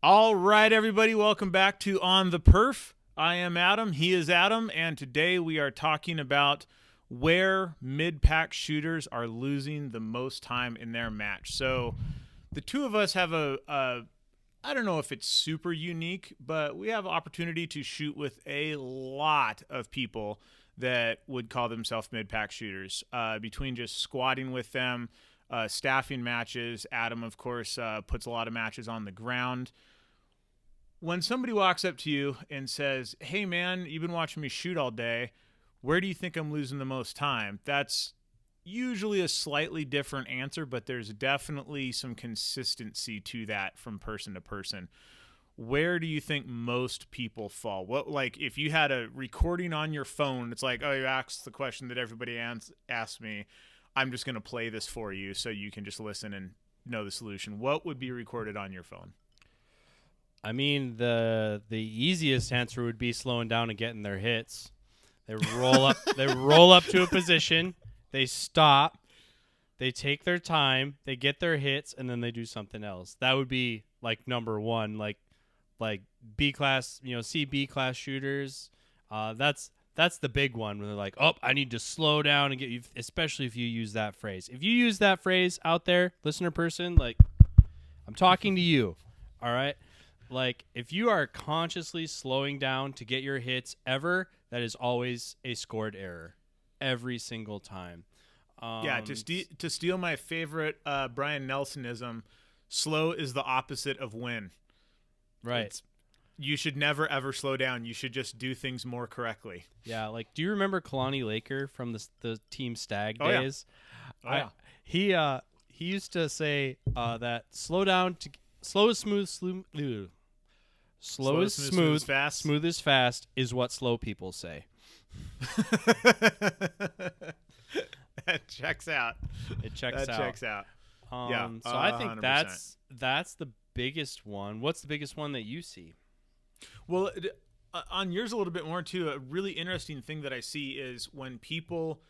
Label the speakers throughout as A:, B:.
A: All right, everybody, welcome back to On the Perf. I am Adam, he is Adam, and today we are talking about where mid-pack shooters are losing the most time in their match. So the two of us have I don't know if it's super unique, but we have opportunity to shoot with a lot of people that would call themselves mid-pack shooters. Between just squatting with them, staffing matches, Adam, of course, puts a lot of matches on the ground. When somebody walks up to you and says, hey, man, you've been watching me shoot all day. Where do you think I'm losing the most time? That's usually a slightly different answer, but there's definitely some consistency to that from person to person. Where do you think most people fall? What, like, if you had a recording on your phone, it's like, oh, you asked the question that everybody asks me. I'm just going to play this for you so you can just listen and know the solution. What would be recorded on your phone?
B: I mean, the easiest answer would be slowing down and getting their hits. They roll up. They roll up to a position. They stop. They take their time. They get their hits, and then they do something else. That would be like number one. Like B class, C B class shooters. That's the big one when they're like, oh, I need to slow down and get you. Especially if you use that phrase. If you use that phrase out there, listener person, like, I'm talking to you. All right. Like, if you are consciously slowing down to get your hits ever, that is always a scored error every single time.
A: To steal my favorite Brian Nelsonism, slow is the opposite of win.
B: Right.
A: You should never, ever slow down. You should just do things more correctly.
B: Yeah, like, do you remember Kalani Laker from the Team Stag
A: Oh,
B: days?
A: Yeah.
B: He used to say that slow is smooth, slow is smooth,
A: fast.
B: Smooth is fast is what slow people say.
A: That checks out.
B: It checks out.
A: Yeah.
B: So I think
A: 100%.
B: that's the biggest one. What's the biggest one that you see?
A: Well, on yours a little bit more too. A really interesting thing that I see is when people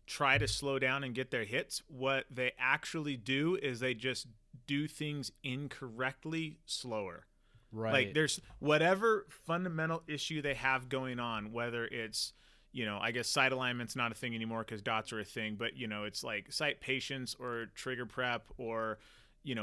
A: try to slow down and get their hits, what they actually do is they just do things incorrectly slower.
B: Right.
A: Like, there's whatever fundamental issue they have going on, whether it's, I guess sight alignment's not a thing anymore because dots are a thing, but, it's like sight patience or trigger prep or,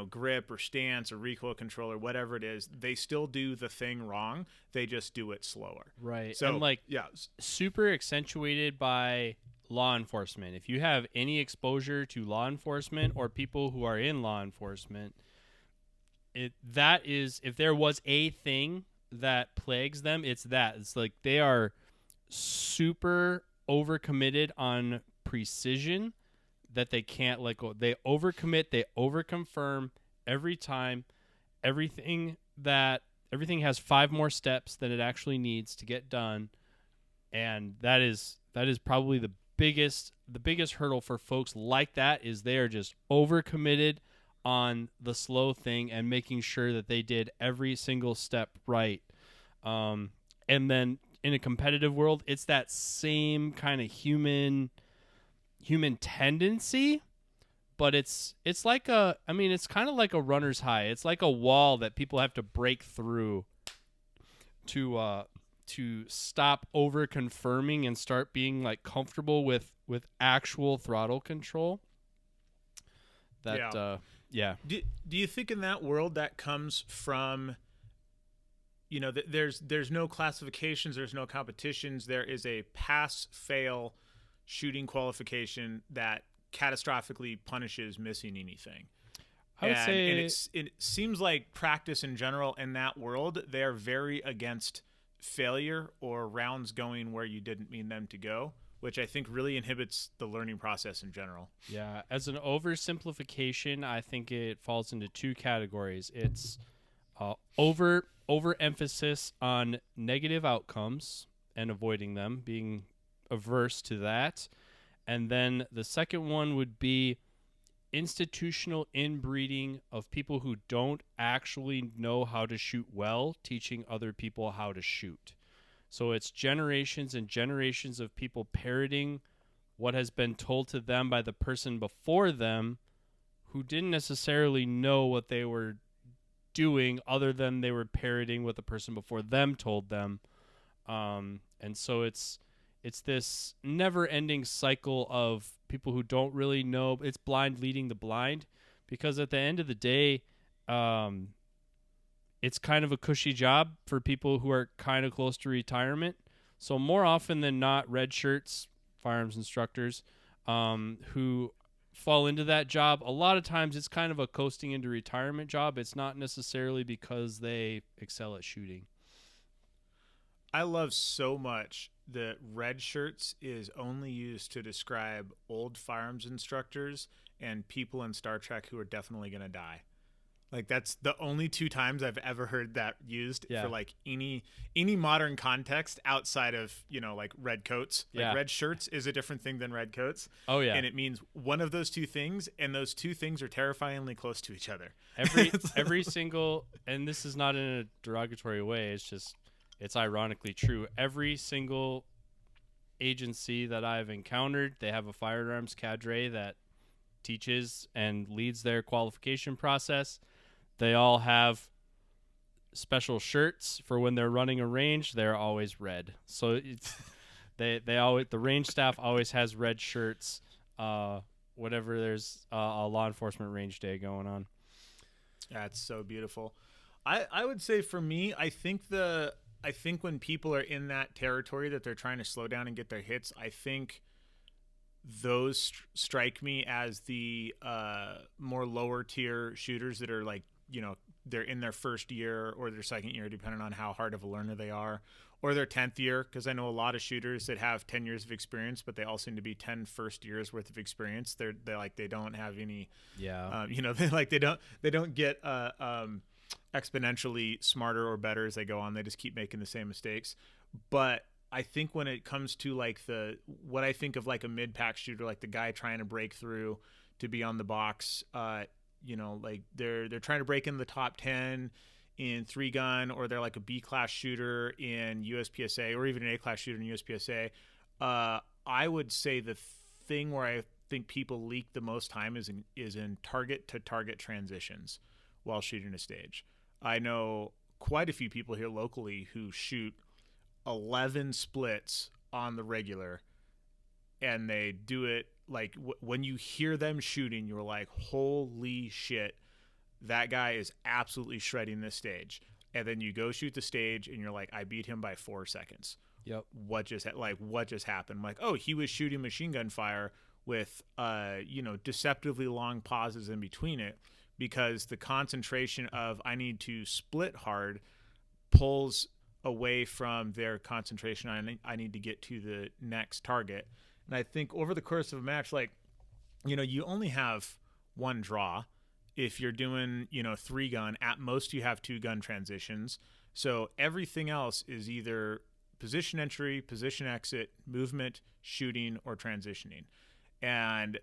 A: grip or stance or recoil control or whatever it is, they still do the thing wrong. They just do it slower.
B: Right.
A: So,
B: and
A: yeah.
B: super accentuated by law enforcement. If you have any exposure to law enforcement or people who are in law enforcement, that is, if there was a thing that plagues them, it's that. It's like they are super overcommitted on precision that they can't let go. They overcommit, they overconfirm every time. Everything has 5 more steps than it actually needs to get done, and that is probably the biggest hurdle for folks like that is they are just overcommitted on the slow thing and making sure that they did every single step right. And then in a competitive world, it's that same kind of human tendency, but it's like it's kind of like a runner's high. It's like a wall that people have to break through to stop over confirming and start being like comfortable with actual throttle control. Yeah.
A: Do you think in that world that comes from, there's no classifications, there's no competitions, there is a pass-fail shooting qualification that catastrophically punishes missing anything?
B: I would say,
A: and it seems like practice in general in that world, they're very against failure or rounds going where you didn't mean them to go, which I think really inhibits the learning process in general.
B: Yeah, as an oversimplification, I think it falls into 2 categories. It's overemphasis on negative outcomes and avoiding them, being averse to that. And then the second one would be institutional inbreeding of people who don't actually know how to shoot well, teaching other people how to shoot. So it's generations and generations of people parroting what has been told to them by the person before them who didn't necessarily know what they were doing other than they were parroting what the person before them told them. And so it's this never-ending cycle of people who don't really know. It's blind leading the blind, because at the end of the day, it's kind of a cushy job for people who are kind of close to retirement. So more often than not, red shirts, firearms instructors, who fall into that job, a lot of times it's kind of a coasting into retirement job. It's not necessarily because they excel at shooting.
A: I love so much that red shirts is only used to describe old firearms instructors and people in Star Trek who are definitely going to die. Like, that's the only two times I've ever heard that used for like any modern context outside of, like red coats. Like red shirts is a different thing than red coats.
B: Oh yeah.
A: And it means one of those two things, and those two things are terrifyingly close to each other.
B: Every single, and this is not in a derogatory way, it's ironically true. Every single agency that I've encountered, they have a firearms cadre that teaches and leads their qualification process. They all have special shirts for when they're running a range. They're always red. So it's, they always, the range staff always has red shirts whenever there's a law enforcement range day going on.
A: That's so beautiful. I would say for me, I think when people are in that territory that they're trying to slow down and get their hits, I think those strike me as the more lower tier shooters that are like, they're in their first year or their second year, depending on how hard of a learner they are, or their 10th year. Because I know a lot of shooters that have 10 years of experience, but they all seem to be 10 first years worth of experience. They're like, they don't have any, they don't get exponentially smarter or better as they go on. They just keep making the same mistakes. But I think when it comes to like what I think of like a mid-pack shooter, like the guy trying to break through to be on the box, like they're trying to break into the top 10 in 3-gun, or they're like a B-class shooter in USPSA, or even an A-class shooter in USPSA. I would say the thing where I think people leak the most time is in target-to-target transitions while shooting a stage. I know quite a few people here locally who shoot 11 splits on the regular, and they do it like when you hear them shooting, you're like, holy shit, that guy is absolutely shredding this stage. And then you go shoot the stage and you're like, I beat him by 4 seconds.
B: Yep.
A: What just happened? I'm like, oh, he was shooting machine gun fire with deceptively long pauses in between it, because the concentration of I need to split hard pulls away from their concentration on I need to get to the next target. And I think over the course of a match, like, you only have one draw. If you're doing, 3-gun, at most you have 2-gun transitions. So everything else is either position entry, position exit, movement, shooting, or transitioning. And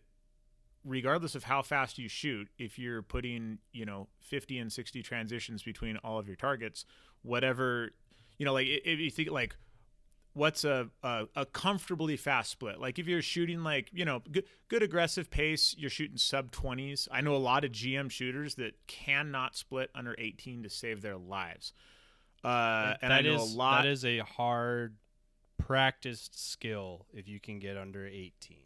A: regardless of how fast you shoot, if you're putting, 50 and 60 transitions between all of your targets, whatever, like if you think like, what's a comfortably fast split? Like if you're shooting like, good aggressive pace, you're shooting sub 20s. I know a lot of GM shooters that cannot split under 18 to save their lives. And I know a lot.
B: That is a hard practiced skill if you can get under 18.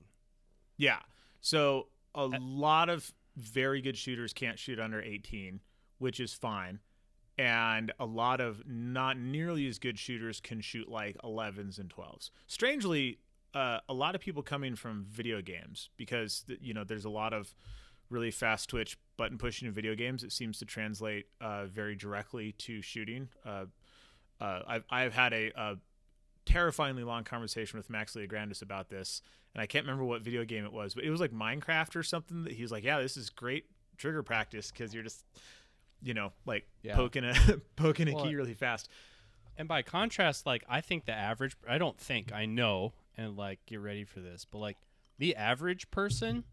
A: Yeah. So a lot of very good shooters can't shoot under 18, which is fine. And a lot of not nearly as good shooters can shoot like 11s and 12s. Strangely, a lot of people coming from video games, because there's a lot of really fast twitch button pushing in video games. It seems to translate very directly to shooting. I've had a terrifyingly long conversation with Max Leograndis about this, and I can't remember what video game it was, but it was like Minecraft or something. That he's like, yeah, this is great trigger practice because you're just poking a key really fast.
B: And by contrast, like I know, and like get ready for this, but like the average person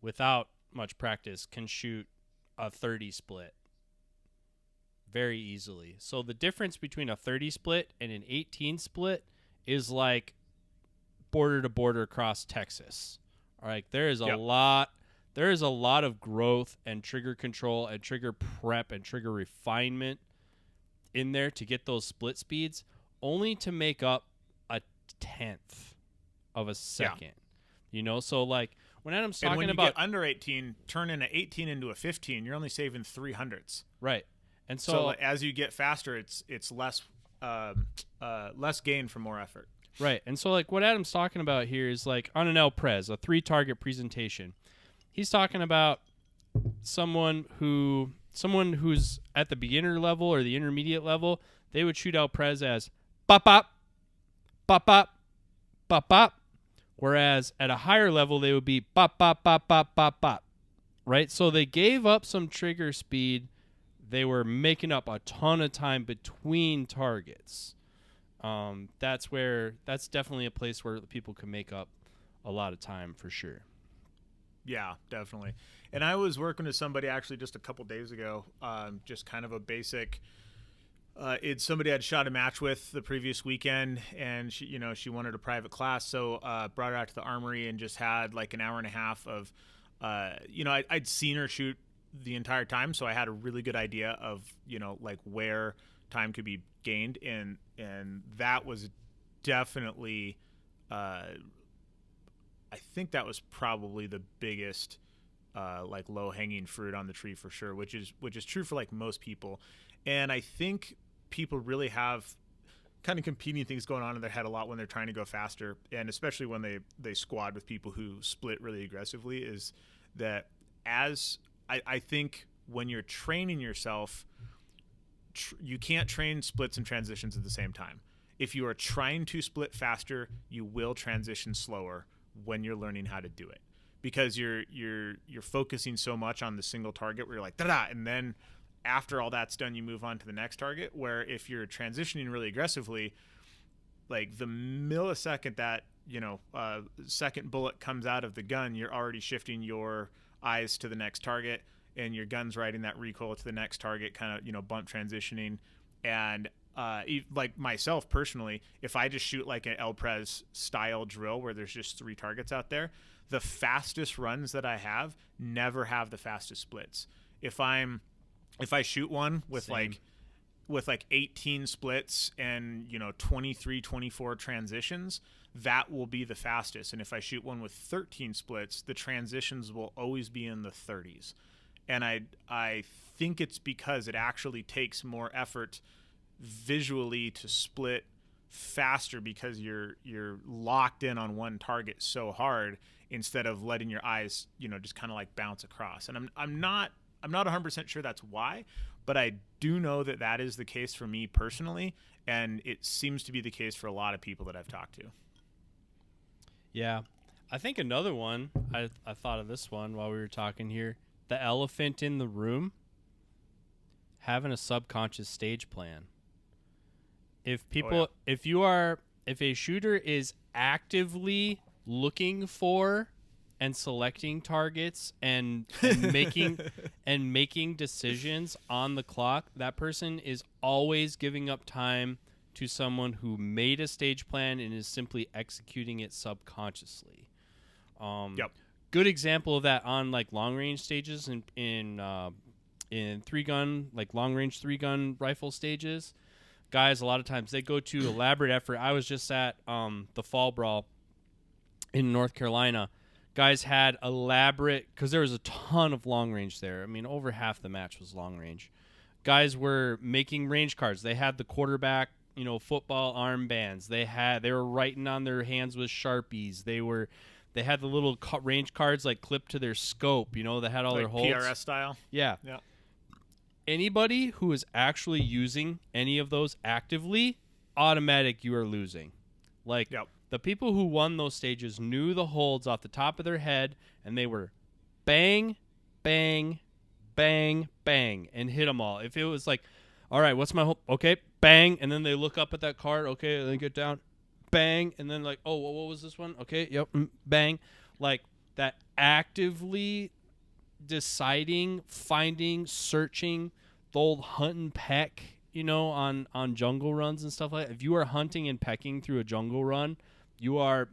B: without much practice can shoot a 30 split very easily. So the difference between a 30 split and an 18 split is like border to border across Texas. All right, there is a lot there is a lot of growth and trigger control and trigger prep and trigger refinement in there to get those split speeds, only to make up a tenth of a second. So like when Adam's talking
A: and when you
B: about
A: get under 18, turning an 18 into a 15, you're only saving 300ths.
B: Right. And
A: so as you get faster, it's less less gain for more effort.
B: Right. And so like what Adam's talking about here is like on an El Prez, a 3-target presentation. He's talking about someone who's at the beginner level or the intermediate level. They would shoot El Prez as bop bop, bop bop, bop bop. Whereas at a higher level, they would be bop bop bop bop bop bop. Right? So they gave up some trigger speed. They were making up a ton of time between targets. That's definitely a place where people can make up a lot of time for sure.
A: Yeah, definitely. And I was working with somebody actually just a couple days ago, just kind of a basic. It's somebody I'd shot a match with the previous weekend, and she wanted a private class, so brought her out to the armory and just had like an hour and a half of, I'd seen her shoot the entire time, so I had a really good idea of like where time could be gained, and that was definitely. I think that was probably the biggest like low-hanging fruit on the tree for sure, which is true for like most people. And I think people really have kind of competing things going on in their head a lot when they're trying to go faster, and especially when they squad with people who split really aggressively, is that as I think when you're training yourself, you can't train splits and transitions at the same time. If you are trying to split faster, you will transition slower when you're learning how to do it, because you're focusing so much on the single target where you're like da-da, and then after all that's done you move on to the next target, where if you're transitioning really aggressively, like the millisecond that second bullet comes out of the gun, you're already shifting your eyes to the next target, and your gun's riding that recoil to the next target, kind of bump transitioning. And like myself personally, if I just shoot like an El Prez style drill where there's just 3 targets out there, the fastest runs that I have never have the fastest splits. If I shoot one with
B: Same.
A: like 18 splits and 23, 24 transitions, that will be the fastest. And if I shoot one with 13 splits, the transitions will always be in the 30s. And I think it's because it actually takes more effort visually to split faster, because you're locked in on one target so hard, instead of letting your eyes just kind of like bounce across. And I'm not 100% sure that's why, but I do know that is the case for me personally, and it seems to be the case for a lot of people that I've talked to.
B: Yeah. I think another one, I thought of this one while we were talking here, the elephant in the room, having a subconscious stage plan. If a shooter is actively looking for and selecting targets and making decisions on the clock, that person is always giving up time to someone who made a stage plan and is simply executing it subconsciously.
A: Yep.
B: Good example of that on like long range stages in 3-gun, like long range 3-gun rifle stages. Guys, a lot of times they go to elaborate effort. I was just at the Fall Brawl in North Carolina. Guys had elaborate, because there was a ton of long range there. I mean, over half the match was long range. Guys were making range cards. They had the quarterback, football armbands. They were writing on their hands with Sharpies. They had the little range cards like clipped to their scope. They had all
A: like
B: their holds.
A: PRS style.
B: Yeah. Anybody who is actually using any of those actively, automatic, you are losing. Like,
A: yep.
B: The people who won those stages knew the holds off the top of their head, and they were bang, bang, bang, bang, and hit them all. If it was like, all right, what's my hold? Okay, bang, and then they look up at that card, okay, and then get down, bang, and then like, oh, what was this one? Okay, yep, bang. Like, that actively deciding, finding, searching, the old hunt and peck, on jungle runs and stuff like that. If you are hunting and pecking through a jungle run, you are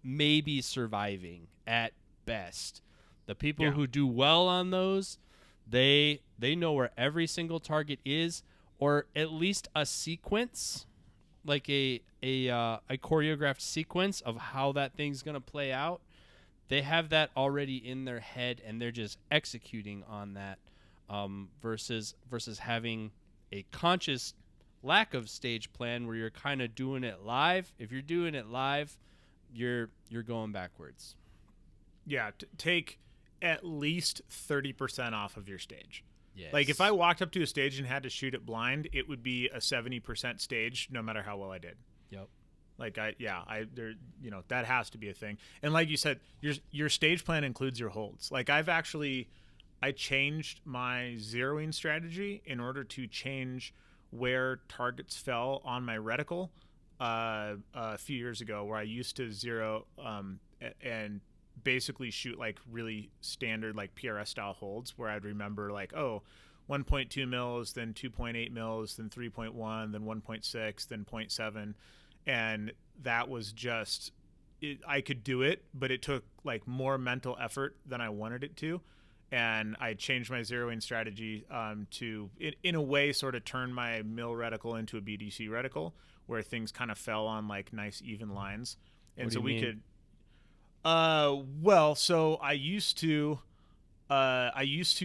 B: maybe surviving at best. The people
A: Yeah.
B: who do well on those, they know where every single target is, or at least a sequence, like a choreographed sequence of how that thing's gonna play out. They have that already in their head, and they're just executing on that, versus having a conscious lack of stage plan where you're kind of doing it live. If you're doing it live, you're going backwards.
A: Yeah, take at least 30% off of your stage.
B: Yes.
A: Like if I walked up to a stage and had to shoot it blind, it would be a 70% stage no matter how well I did.
B: Yep.
A: Like that has to be a thing. And like you said, your stage plan includes your holds. Like I changed my zeroing strategy in order to change where targets fell on my reticle a few years ago, where I used to zero and basically shoot like really standard like PRS style holds, where I'd remember like 1.2 mils, then 2.8 mils, then 3.1, then 1.6, then 0.7, and that was just I could do it, but it took like more mental effort than I wanted it to. And I changed my zeroing strategy to, in a way, sort of turn my mill reticle into a BDC reticle, where things kind of fell on like nice even lines. And
B: What do
A: so
B: you
A: we
B: mean?
A: could. So I used to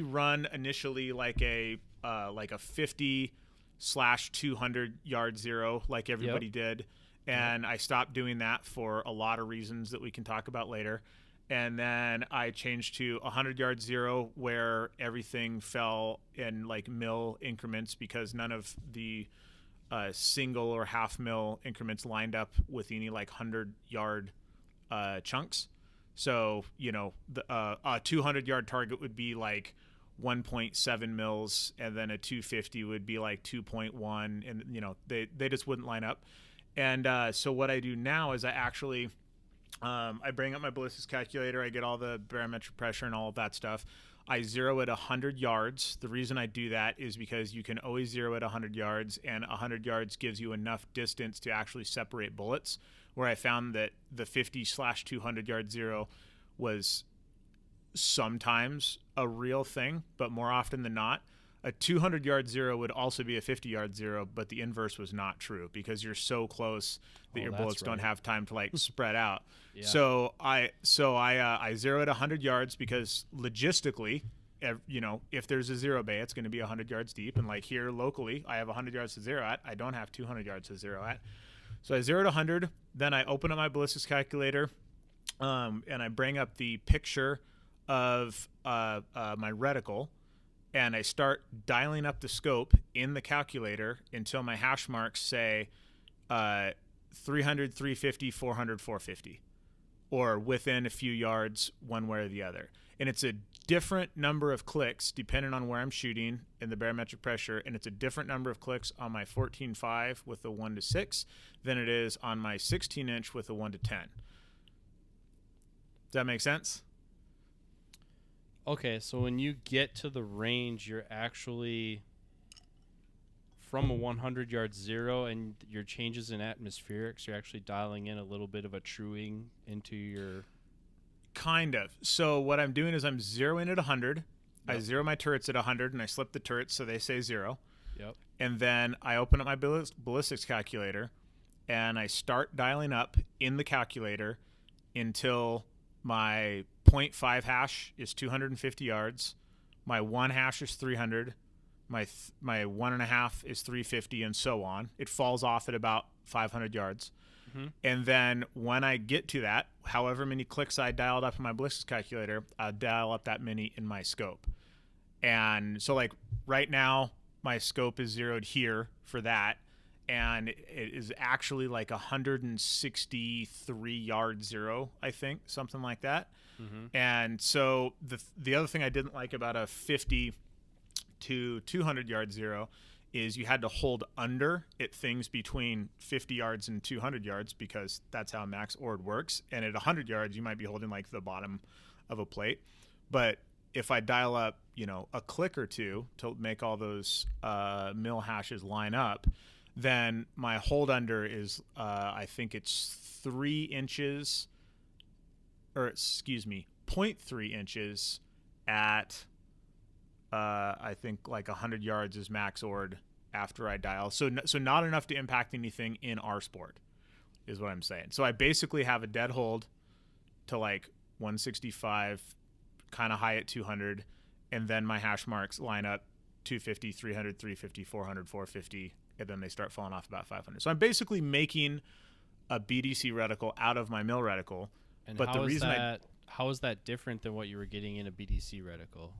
A: run initially like a 50/200 yard zero, like everybody did, and I stopped doing that for a lot of reasons that we can talk about later. And then I changed to 100 yard zero, where everything fell in like mil increments, because none of the single or half mil increments lined up with any like 100 yard chunks. So, a 200 yard target would be like 1.7 mils, and then a 250 would be like 2.1, and they just wouldn't line up. And so what I do now is I actually I bring up my ballistics calculator, I get all the barometric pressure and all of that stuff. I zero at 100 yards. The reason I do that is because you can always zero at 100 yards, and 100 yards gives you enough distance to actually separate bullets, where I found that the 50/200 yard zero was sometimes a real thing, but more often than not, a 200 yard zero would also be a 50 yard zero, but the inverse was not true, because you're so close that your bullets don't have time to like spread out.
B: Yeah.
A: So I zero at 100 yards because logistically, if there's a zero bay, it's going to be 100 yards deep. And like here locally, I have 100 yards to zero at. I don't have 200 yards to zero at. So I zero at 100. Then I open up my ballistics calculator, and I bring up the picture of my reticle, and I start dialing up the scope in the calculator until my hash marks say 300, 350, 400, 450, or within a few yards one way or the other. And it's a different number of clicks depending on where I'm shooting and the barometric pressure, and it's a different number of clicks on my 14.5 with a 1-6 than it is on my 16-inch with a 1-10. Does that make sense?
B: Okay, so when you get to the range, you're actually from a 100 yard zero, and your changes in atmospherics, you're actually dialing in a little bit of a truing into your...
A: Kind of. So what I'm doing is I'm zeroing at 100. Yep. I zero my turrets at 100, and I slip the turrets so they say 0.
B: Yep.
A: And then I open up my ballistics calculator, and I start dialing up in the calculator until my 0.5 hash is 250 yards, my 1 hash is 300, my 1.5 is 350, and so on. It falls off at about 500 yards. Mm-hmm. And then when I get to that, however many clicks I dialed up in my ballistics calculator, I'll dial up that many in my scope. And so like right now, my scope is zeroed here for that, and it is actually like 163 yard zero, I think, something like that. Mm-hmm. And so the other thing I didn't like about a 50 to 200 yard zero is you had to hold under at things between 50 yards and 200 yards, because that's how max ord works. And at 100 yards, you might be holding like the bottom of a plate. But if I dial up, a click or two to make all those mill hashes line up, then my hold under is, I think it's 3 inches, or excuse me, 0.3 inches at I think like 100 yards is max ord after I dial. So not enough to impact anything in our sport is what I'm saying. So I basically have a dead hold to like 165, kind of high at 200, and then my hash marks line up 250, 300, 350, 400, 450, and then they start falling off about 500. So I'm basically making a BDC reticle out of my mill reticle.
B: And
A: but the reason
B: how is that different than what you were getting in a BDC reticle?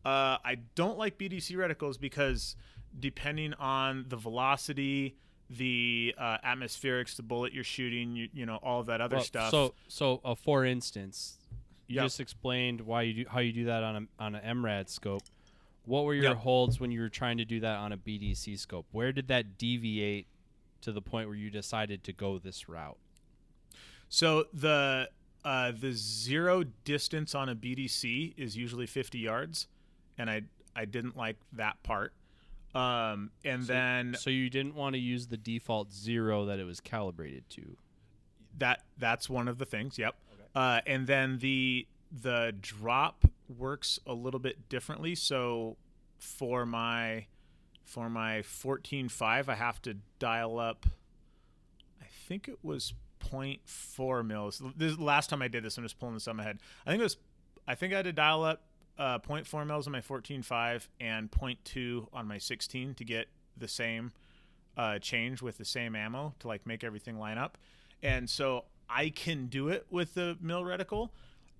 A: I don't like BDC reticles because depending on the velocity, the atmospherics, the bullet you're shooting, you know, all of that other stuff.
B: So for instance, you
A: Yep.
B: just explained how you do that on an MRAD scope. What were your
A: Yep.
B: holds when you were trying to do that on a BDC scope? Where did that deviate to the point where you decided to go this route?
A: So the zero distance on a BDC is usually 50 yards, and I didn't like that part.
B: So you didn't want to use the default 0 that it was calibrated to.
A: That's one of the things. Yep.
B: Okay.
A: And then the drop works a little bit differently. So for my 14.5, I have to dial up. I think it was 0.4 mils. This is the last time I did this. I'm just pulling this on my head. I think I had to dial up 0.4 mils on my 14.5 and 0.2 on my 16 to get the same change with the same ammo to like make everything line up. And so I can do it with the mill reticle.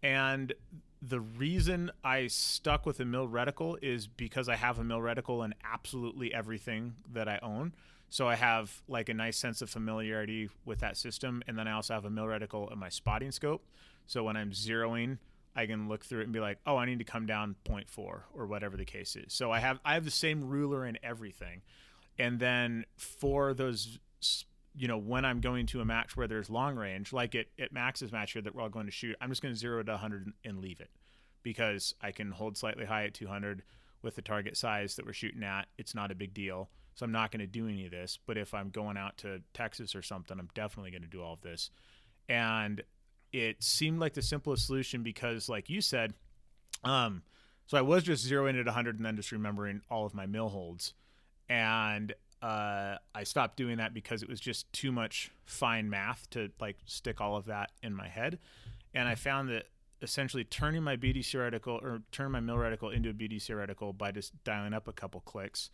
A: And the reason I stuck with a mill reticle is because I have a mill reticle in absolutely everything that I own. So I have like a nice sense of familiarity with that system. And then I also have a mill reticle in my spotting scope. So when I'm zeroing, I can look through it and be like, oh, I need to come down 0.4 or whatever the case is. So I have the same ruler in everything. And then for those, you know, when I'm going to a match where there's long range, like at Max's match here that we're all going to shoot, I'm just going to zero it to 100 and leave it because I can hold slightly high at 200 with the target size that we're shooting at. It's not a big deal. So I'm not going to do any of this. But if I'm going out to Texas or something, I'm definitely going to do all of this. And it seemed like the simplest solution because, like you said, so I was just zeroing at 100 and then just remembering all of my mill holds. And I stopped doing that because it was just too much fine math to like stick all of that in my head. And I found that essentially turning my BDC reticle or turn my mill reticle into a BDC reticle by just dialing up a couple clicks,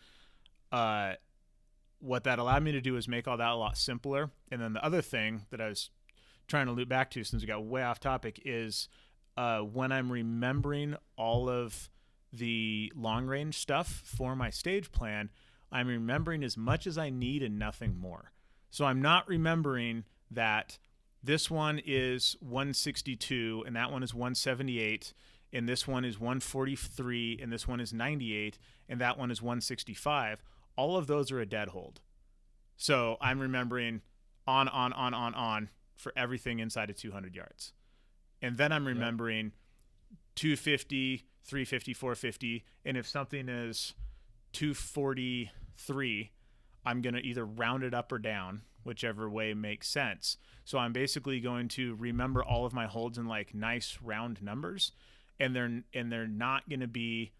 A: what that allowed me to do is make all that a lot simpler. And then the other thing that I was trying to loop back to since we got way off topic is when I'm remembering all of the long range stuff for my stage plan, I'm remembering as much as I need and nothing more. So I'm not remembering that this one is 162 and that one is 178 and this one is 143 and this one is 98 and that one is 165. All of those are a dead hold. So I'm remembering on for everything inside of 200 yards. And then I'm remembering 250, 350, 450. And if something is 243, I'm going to either round it up or down, whichever way makes sense. So I'm basically going to remember all of my holds in like nice round numbers. And they're not going to be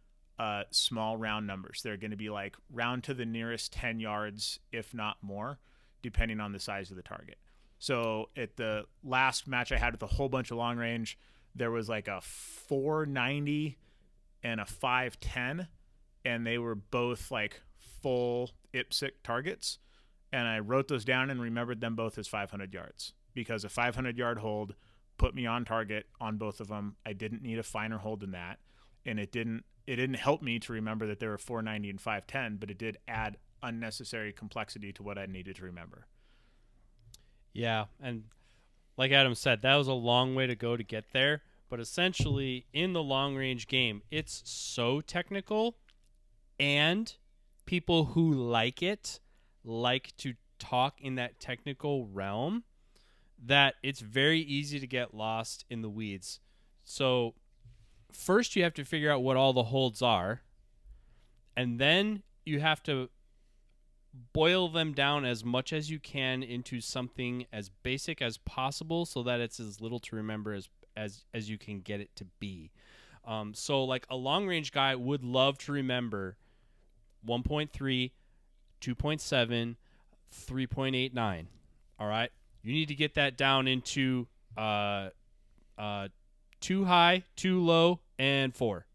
A: small round numbers. They're going to be like round to the nearest 10 yards, if not more, depending on the size of the target. So at the last match I had with a whole bunch of long range, there was like a 490 and a 510, and they were both like full IPSC targets. And I wrote those down and remembered them both as 500 yards because a 500-yard hold put me on target on both of them. I didn't need a finer hold than that, and it didn't help me to remember that there were 490 and 510, but it did add unnecessary complexity to what I needed to remember.
B: Yeah, and like Adam said, that was a long way to go to get there. But essentially, in the long-range game, it's so technical, and people who like it like to talk in that technical realm that it's very easy to get lost in the weeds. So first you have to figure out what all the holds are, and then you have to boil them down as much as you can into something as basic as possible so that it's as little to remember as you can get it to be. So like a long range guy would love to remember 1.3, 2.7, 3.89. All right, you need to get that down into 2 high, 2 low, and 4.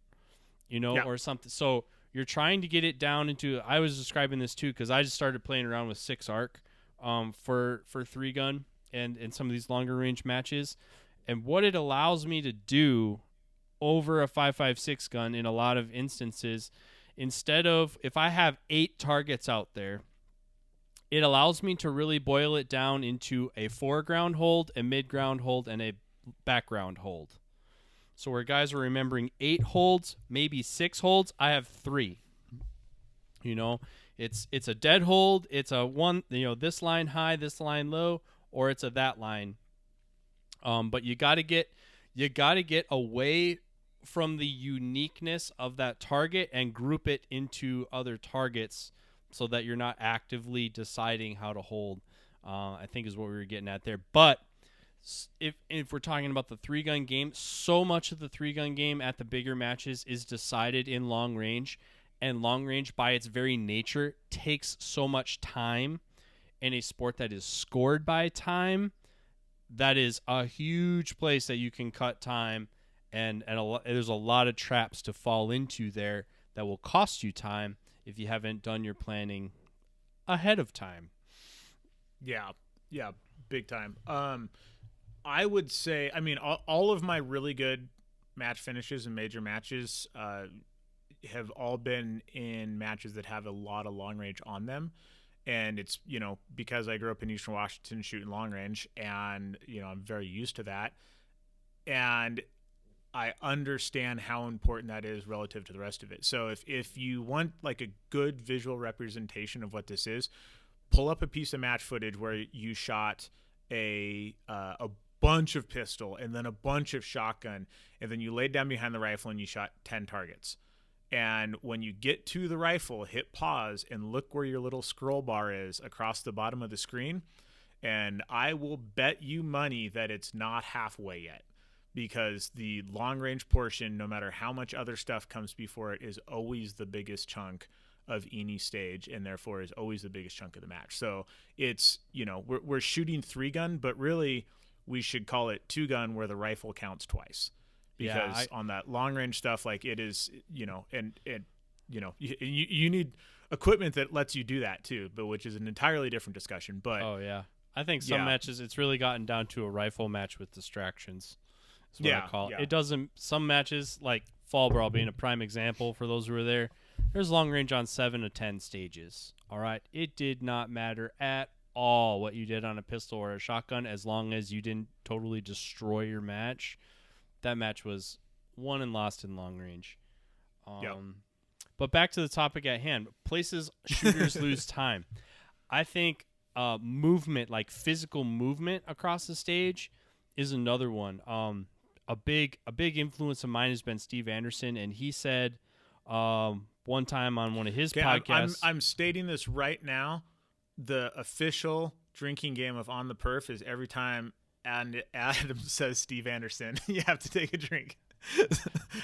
B: Or something. So you're trying to get it down into. I was describing this too because I just started playing around with 6 arc for 3-gun and some of these longer range matches, and what it allows me to do over a 5.56 gun in a lot of instances, instead of if I have 8 targets out there, it allows me to really boil it down into a foreground hold, a midground hold, and a background hold. So where guys are remembering 8 holds, maybe 6 holds, I have 3. It's a dead hold, it's a one, this line high, this line low, or it's a that line. But you got to get away from the uniqueness of that target and group it into other targets so that you're not actively deciding how to hold. I think is what we were getting at there. But if we're talking about the 3-gun game, so much of the 3-gun game at the bigger matches is decided in long range, and long range by its very nature takes so much time in a sport that is scored by time. That is a huge place that you can cut time, and there's a lot of traps to fall into there that will cost you time if you haven't done your planning ahead of time.
A: Yeah, big time. I would say, all of my really good match finishes and major matches have all been in matches that have a lot of long range on them. And it's, because I grew up in Eastern Washington shooting long range, and, I'm very used to that. And I understand how important that is relative to the rest of it. So if you want like a good visual representation of what this is, pull up a piece of match footage where you shot a bunch of pistol and then a bunch of shotgun, and then you laid down behind the rifle and you shot 10 targets. And when you get to the rifle, hit pause and look where your little scroll bar is across the bottom of the screen. And I will bet you money that it's not halfway yet, because the long range portion, no matter how much other stuff comes before it, is always the biggest chunk of any stage, and therefore is always the biggest chunk of the match. So it's, we're shooting 3-gun, but really we should call it 2-gun where the rifle counts twice. Because on that long range stuff, like it is, you need equipment that lets you do that too, but which is an entirely different discussion. But
B: I think some matches it's really gotten down to a rifle match with distractions. Is what I call it. It doesn't. Some matches like Fall Brawl being a prime example for those who were there. There's long range on 7 to 10 stages. All right, it did not matter at all what you did on a pistol or a shotgun, as long as you didn't totally destroy your match. That match was won and lost in long range. But back to the topic at hand. Places shooters lose time. I think movement, like physical movement across the stage, is another one. A big influence of mine has been Steve Anderson, and he said one time on one of his podcasts.
A: I'm stating this right now. The official drinking game of On the Perf is every time and Adam says Steve Anderson, you have to take a drink. Right.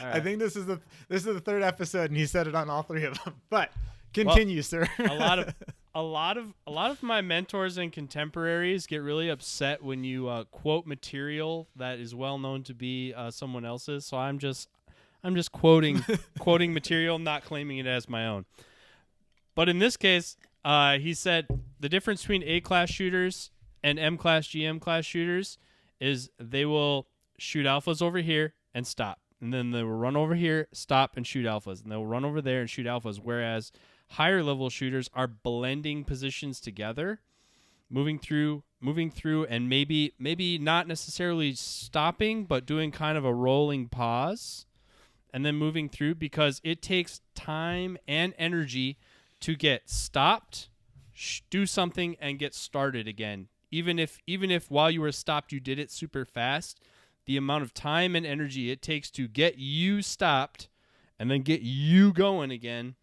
A: I think this is the 3rd episode, and he said it on all 3 of them. But continue, sir.
B: a lot of my mentors and contemporaries get really upset when you quote material that is well known to be someone else's. So I'm just quoting material, not claiming it as my own. But in this case, he said the difference between A-class shooters and M-class, GM-class shooters is they will shoot alphas over here and stop. And then they will run over here, stop, and shoot alphas. And they will run over there and shoot alphas. Whereas higher-level shooters are blending positions together, moving through, and maybe not necessarily stopping, but doing kind of a rolling pause, and then moving through, because it takes time and energy to get stopped, do something, and get started again. Even if while you were stopped you did it super fast, the amount of time and energy it takes to get you stopped and then get you going again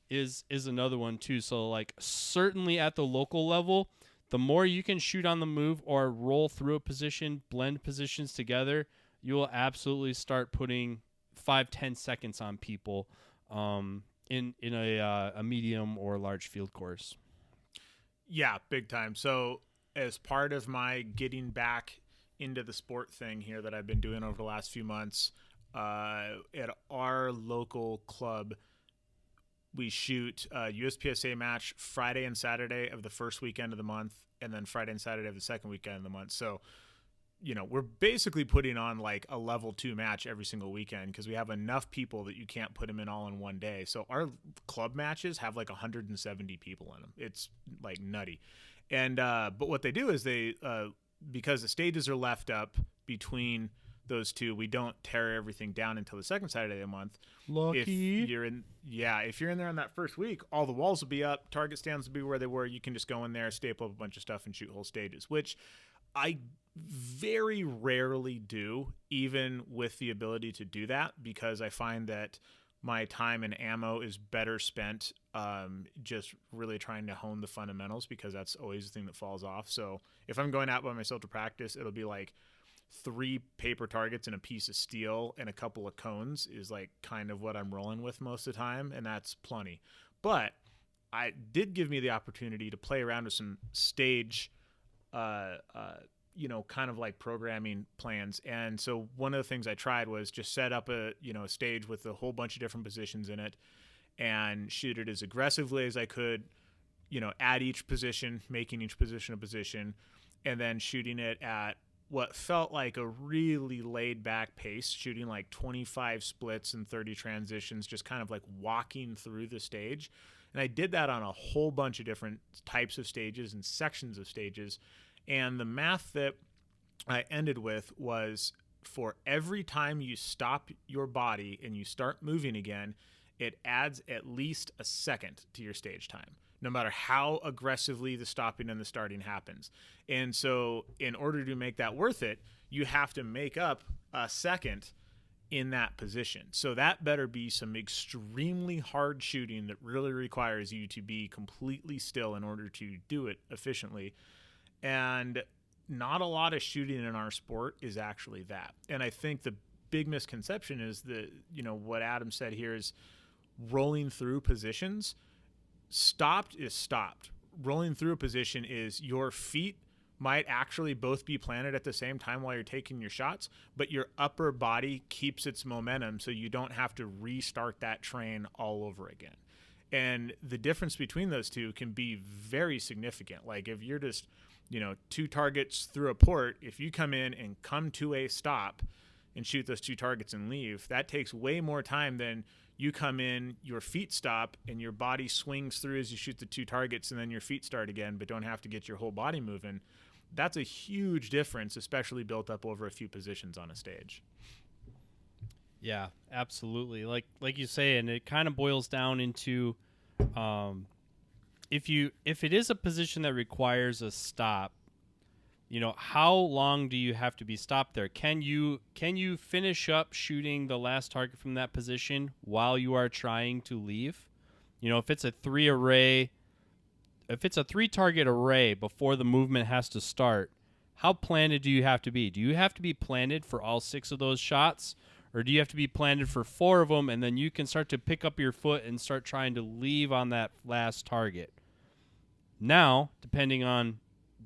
B: is another one too. So like certainly at the local level, the more you can shoot on the move or roll through a position, blend positions together, you will absolutely start putting 5-10 seconds on people in a medium or large field course.
A: Yeah, big time. So as part of my getting back into the sport thing here that I've been doing over the last few months, at our local club, we shoot a USPSA match Friday and Saturday of the first weekend of the month, and then Friday and Saturday of the second weekend of the month. So, we're basically putting on like a level 2 match every single weekend because we have enough people that you can't put them in all in one day. So our club matches have like 170 people in them. It's like nutty. And but what they do is they because the stages are left up between those two, we don't tear everything down until the second Saturday of the month.
B: Lucky.
A: If you're in there on that first week, all the walls will be up, target stands will be where they were. You can just go in there, staple up a bunch of stuff, and shoot whole stages, which I very rarely do, even with the ability to do that, because I find that my time and ammo is better spent just really trying to hone the fundamentals, because that's always the thing that falls off. So if I'm going out by myself to practice, it'll be like 3 paper targets and a piece of steel and a couple of cones is like kind of what I'm rolling with most of the time, and that's plenty. But I did give me the opportunity to play around with some stage kind of like programming plans. And so one of the things I tried was just set up a stage with a whole bunch of different positions in it and shoot it as aggressively as I could, at each position, making each position a position, and then shooting it at what felt like a really laid back pace, shooting like 25 splits and 30 transitions, just kind of like walking through the stage. And I did that on a whole bunch of different types of stages and sections of stages. And the math that I ended with was, for every time you stop your body and you start moving again, it adds at least a second to your stage time, no matter how aggressively the stopping and the starting happens. And so in order to make that worth it, you have to make up a second in that position. So that better be some extremely hard shooting that really requires you to be completely still in order to do it efficiently. And not a lot of shooting in our sport is actually that. And I think the big misconception is that, what Adam said here is rolling through positions. Stopped is stopped. Rolling through a position is your feet might actually both be planted at the same time while you're taking your shots, but your upper body keeps its momentum so you don't have to restart that train all over again. And the difference between those two can be very significant. Like if you're just 2 targets through a port, if you come in and come to a stop and shoot those 2 targets and leave, that takes way more time than you come in, your feet stop, and your body swings through as you shoot the 2 targets, and then your feet start again, but don't have to get your whole body moving. That's a huge difference, especially built up over a few positions on a stage.
B: Yeah, absolutely. Like you say, and it kind of boils down into if it is a position that requires a stop, how long do you have to be stopped there? Can you finish up shooting the last target from that position while you are trying to leave? If it's a 3 target array before the movement has to start, how planted do you have to be? Do you have to be planted for all 6 of those shots? Or do you have to be planted for 4 of them, and then you can start to pick up your foot and start trying to leave on that last target? Now, depending on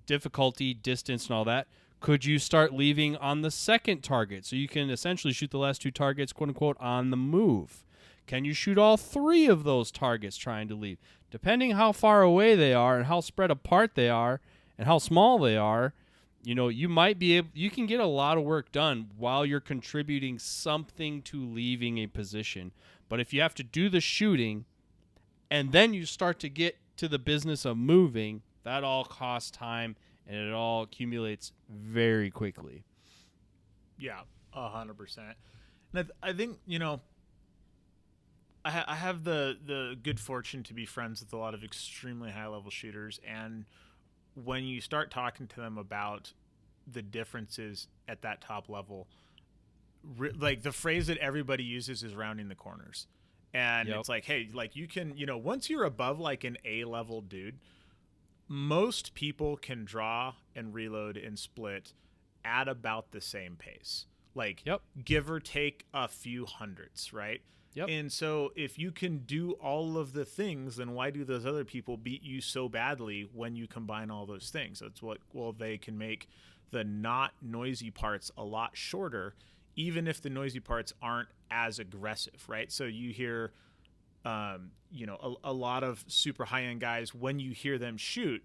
B: difficulty, distance, and all that, could you start leaving on the second target so you can essentially shoot the last 2 targets, quote-unquote, on the move? Can you shoot all 3 of those targets trying to leave? Depending how far away they are and how spread apart they are and how small they are, you might be able, you can get a lot of work done while you're contributing something to leaving a position. But if you have to do the shooting and then you start to get to the business of moving, that all costs time and it all accumulates very quickly.
A: Yeah, 100%. And I think, I have the good fortune to be friends with a lot of extremely high-level shooters, and when you start talking to them about the differences at that top level, like the phrase that everybody uses is rounding the corners. And It's like, hey, like you can, once you're above like an A-level dude, most people can draw and reload and split at about the same pace. like
B: Yep.
A: give or take a few hundreds, right?
B: Yep.
A: And so if you can do all of the things, then why do those other people beat you so badly when you combine all those things? That's what, well, they can make the not noisy parts a lot shorter, even if the noisy parts aren't as aggressive, right? So you hear, a lot of super high-end guys, when you hear them shoot,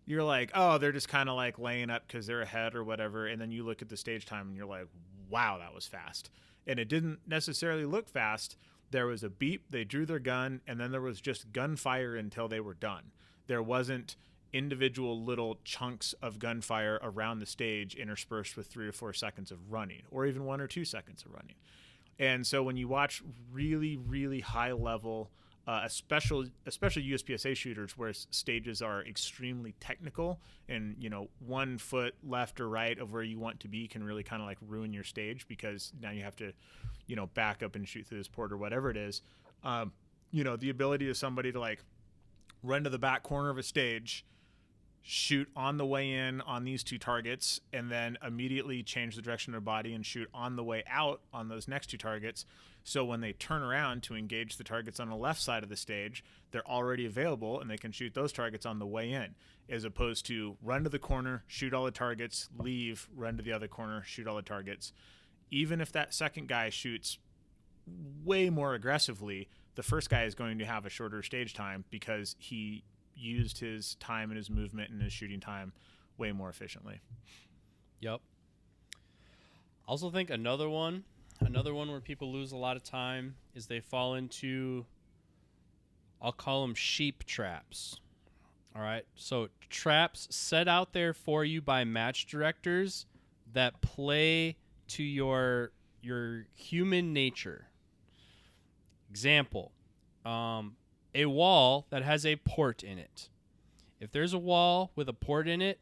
A: you're like, oh, they're just kind of like laying up because they're ahead or whatever. And then you look at the stage time and you're like, wow, that was fast. And it didn't necessarily look fast. There was a beep, they drew their gun, and then there was just gunfire until they were done. There wasn't individual little chunks of gunfire around the stage interspersed with 3 or 4 seconds of running, or even 1 or 2 seconds of running. And so when you watch really, really high level, especially USPSA shooters where stages are extremely technical and, 1 foot left or right of where you want to be can really kind of like ruin your stage, because now you have to, back up and shoot through this port or whatever it is. The ability of somebody to like run to the back corner of a stage, shoot on the way in on these 2 targets, and then immediately change the direction of their body and shoot on the way out on those next 2 targets. So when they turn around to engage the targets on the left side of the stage, they're already available and they can shoot those targets on the way in, as opposed to run to the corner, shoot all the targets, leave, run to the other corner, shoot all the targets. Even if that second guy shoots way more aggressively, the first guy is going to have a shorter stage time because he used his time and his movement and his shooting time way more efficiently.
B: Yep. I also think another one where people lose a lot of time is they fall into, I'll call them sheep traps. All right. So traps set out there for you by match directors that play to your human nature. Example, a wall that has a port in it. If there's a wall with a port in it,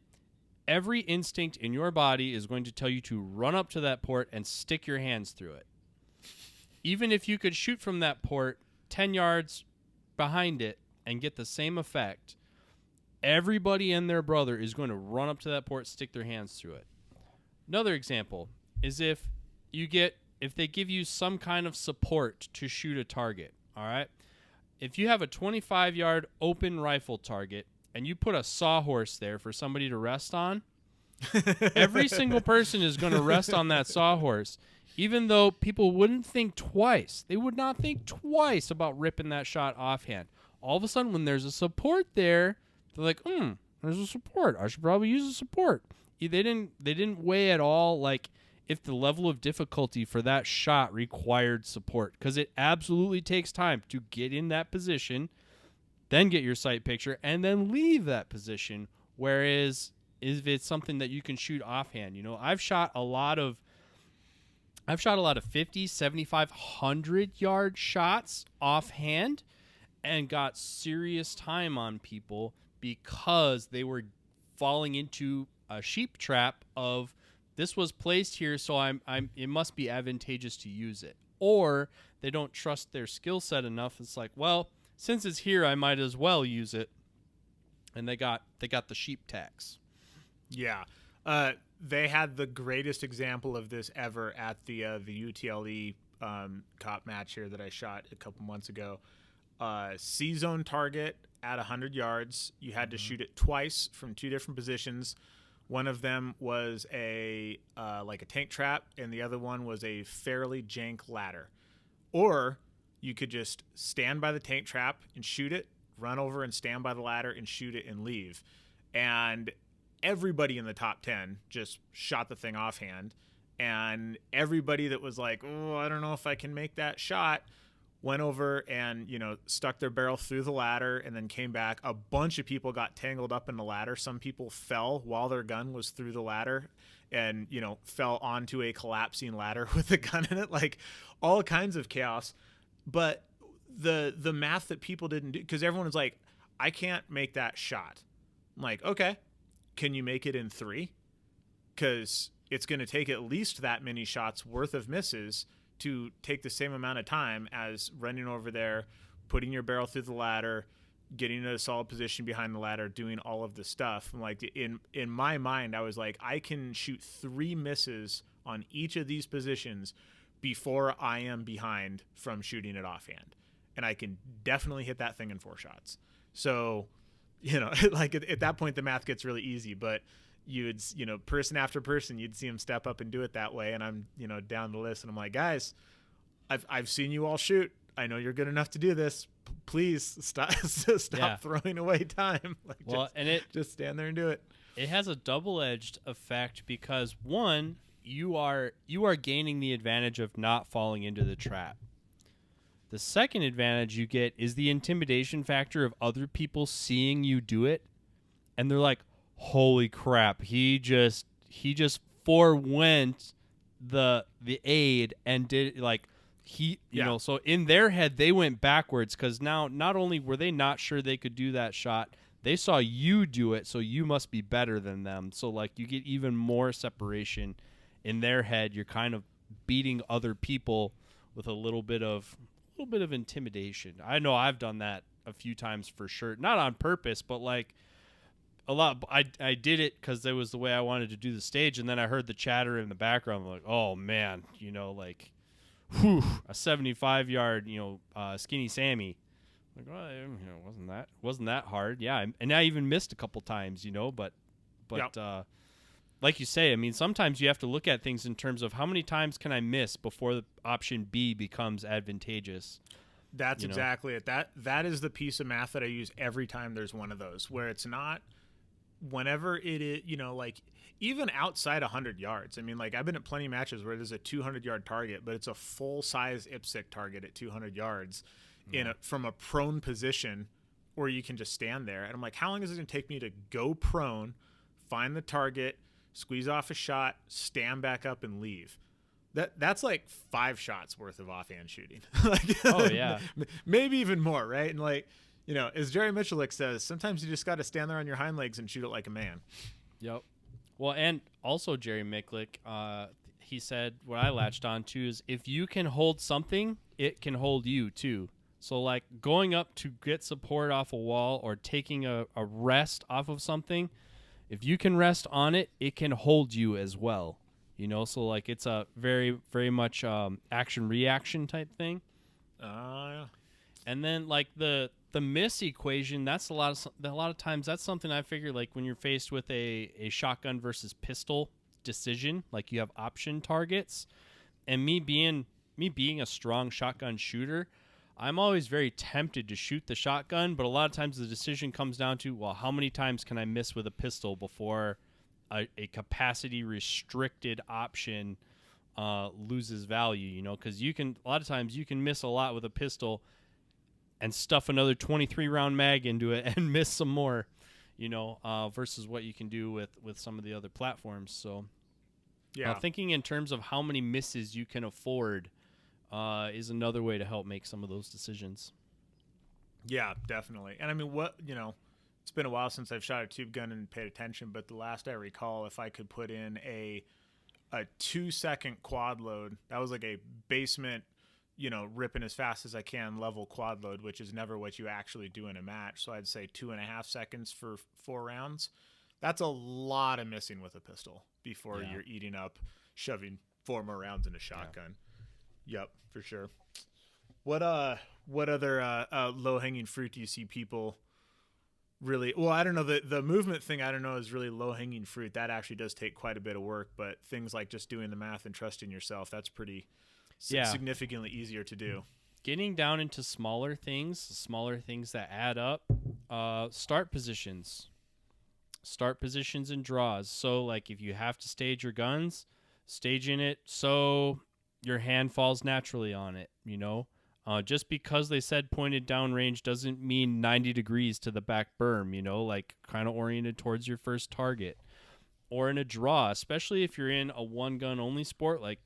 B: every instinct in your body is going to tell you to run up to that port and stick your hands through it. Even if you could shoot from that port 10 yards behind it and get the same effect, everybody and their brother is going to run up to that port, stick their hands through it. Another example is if they give you some kind of support to shoot a target, all right? If you have a 25-yard open rifle target and you put a sawhorse there for somebody to rest on, every single person is going to rest on that sawhorse, even though people wouldn't think twice. They would not think twice about ripping that shot offhand. All of a sudden, when there's a support there, they're like, there's a support. I should probably use a support. They didn't weigh at all like if the level of difficulty for that shot required support, because it absolutely takes time to get in that position, then get your sight picture, and then leave that position. Whereas if it's something that you can shoot offhand, I've shot a lot of 50, 75, 100-yard shots offhand and got serious time on people because they were falling into a sheep trap of, this was placed here, so it must be advantageous to use it. Or they don't trust their skill set enough. It's like, well, since it's here, I might as well use it. And they got the sheep tax.
A: Yeah. They had the greatest example of this ever at the UTLE cop match here that I shot a couple months ago. C-zone target at 100 yards. You had to shoot it twice from 2 different positions. One of them was a tank trap, and the other one was a fairly jank ladder. Or you could just stand by the tank trap and shoot it, run over and stand by the ladder and shoot it and leave. And everybody in the top 10 just shot the thing offhand. And everybody that was like, oh, I don't know if I can make that shot, went over and, stuck their barrel through the ladder and then came back. A bunch of people got tangled up in the ladder. Some people fell while their gun was through the ladder and, fell onto a collapsing ladder with a gun in it, like all kinds of chaos. But the math that people didn't do, because everyone was like, I can't make that shot. I'm like, okay, can you make it in 3? Because it's going to take at least that many shots worth of misses to take the same amount of time as running over there, putting your barrel through the ladder, getting in a solid position behind the ladder, doing all of the stuff. I'm like, in my mind, I was like, I can shoot 3 misses on each of these positions before I am behind from shooting it offhand. And I can definitely hit that thing in 4 shots. So, like at that point, the math gets really easy, but person after person, you'd see them step up and do it that way. And I'm, down the list and I'm like, guys, I've seen you all shoot. I know you're good enough to do this. Please stop throwing away time. Just stand there and do it.
B: It has a double-edged effect because one, you are gaining the advantage of not falling into the trap. The second advantage you get is the intimidation factor of other people seeing you do it, and they're like, "Holy crap! He just forewent the aid and did like." So in their head, they went backwards because now not only were they not sure they could do that shot, they saw you do it, so you must be better than them. So, like, you get even more separation in their head. You're kind of beating other people with a little bit of intimidation. I know I've done that a few times for sure. Not on purpose, but, like, a lot. I did it because it was the way I wanted to do the stage, and then I heard the chatter in the background. I'm like, oh, man, whew, a 75-yard, skinny Sammy. Like, well, wasn't that hard? Yeah, and I even missed a couple times, but yep. Like you say, I mean, sometimes you have to look at things in terms of how many times can I miss before the option B becomes advantageous.
A: That's exactly it. That is the piece of math that I use every time there's one of those where it's not whenever it is, like even outside 100 yards. I mean, like I've been at plenty of matches where there's a 200-yard target, but it's a full-size IPSC target at 200 yards from a prone position where you can just stand there. And I'm like, how long is it going to take me to go prone, find the target, squeeze off a shot, stand back up, and leave? That's like 5 shots worth of offhand shooting.
B: Oh, yeah.
A: Maybe even more, right? And like, as Jerry Michalik says, sometimes you just got to stand there on your hind legs and shoot it like a man.
B: Yep. Well, and also Jerry Michalik, he said what I latched on to is if you can hold something, it can hold you too. So like going up to get support off a wall or taking a rest off of something, if you can rest on it, it can hold you as well. So like it's a very, very much action reaction type thing.
A: Yeah.
B: And then like the miss equation, that's a lot of times that's something I figure like when you're faced with a shotgun versus pistol decision, like you have option targets, and me being a strong shotgun shooter, I'm always very tempted to shoot the shotgun, but a lot of times the decision comes down to, well, how many times can I miss with a pistol before a capacity restricted option loses value, because a lot of times you can miss a lot with a pistol and stuff another 23 round mag into it and miss some more, versus what you can do with some of the other platforms. So
A: yeah,
B: thinking in terms of how many misses you can afford is another way to help make some of those decisions. Yeah,
A: definitely. And I mean, it's been a while since I've shot a tube gun and paid attention, but the last I recall, if I could put in a 2-second quad load, that was like a basement, ripping as fast as I can level quad load, which is never what you actually do in a match. So I'd say 2.5 seconds for 4 rounds. That's a lot of missing with a pistol before you're eating up, shoving 4 more rounds in a shotgun. Yeah. Yep, for sure. What other low-hanging fruit do you see people really? Well, I don't know. The movement thing, I don't know, is really low-hanging fruit. That actually does take quite a bit of work, but things like just doing the math and trusting yourself, that's pretty significantly easier to do.
B: Getting down into smaller things that add up, start positions and draws. So, like, if you have to stage your guns, stage in it so your hand falls naturally on it, just because they said pointed down range doesn't mean 90 degrees to the back berm, like kind of oriented towards your first target. Or in a draw, especially if you're in a one gun only sport like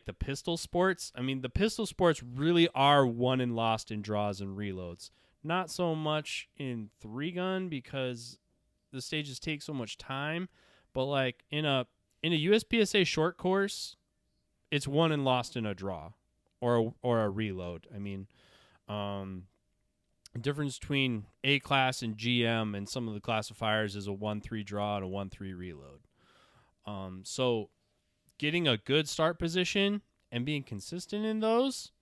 B: the pistol sports. I mean, the pistol sports really are won and lost in draws and reloads. Not so much in 3-gun because the stages take so much time, but like in a USPSA short course, it's won and lost in a draw or a reload. I mean, the difference between A class and GM and some of the classifiers is a 1-3 draw and a 1-3 reload. So getting a good start position and being consistent in those,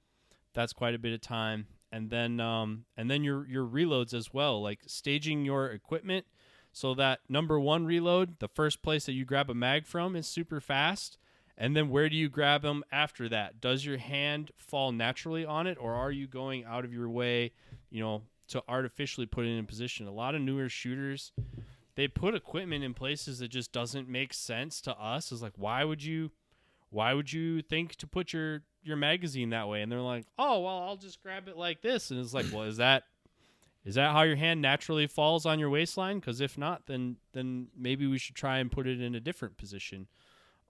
B: that's quite a bit of time. And then your reloads as well, like staging your equipment so that number one reload, the first place that you grab a mag from, is super fast. And then where do you grab them after that? Does your hand fall naturally on it, or are you going out of your way, to artificially put it in position? A lot of newer shooters, they put equipment in places that just doesn't make sense to us. It's like, why would you think to put your magazine that way? And they're like, oh, well, I'll just grab it like this. And it's like, well, is that how your hand naturally falls on your waistline? Because if not, then maybe we should try and put it in a different position.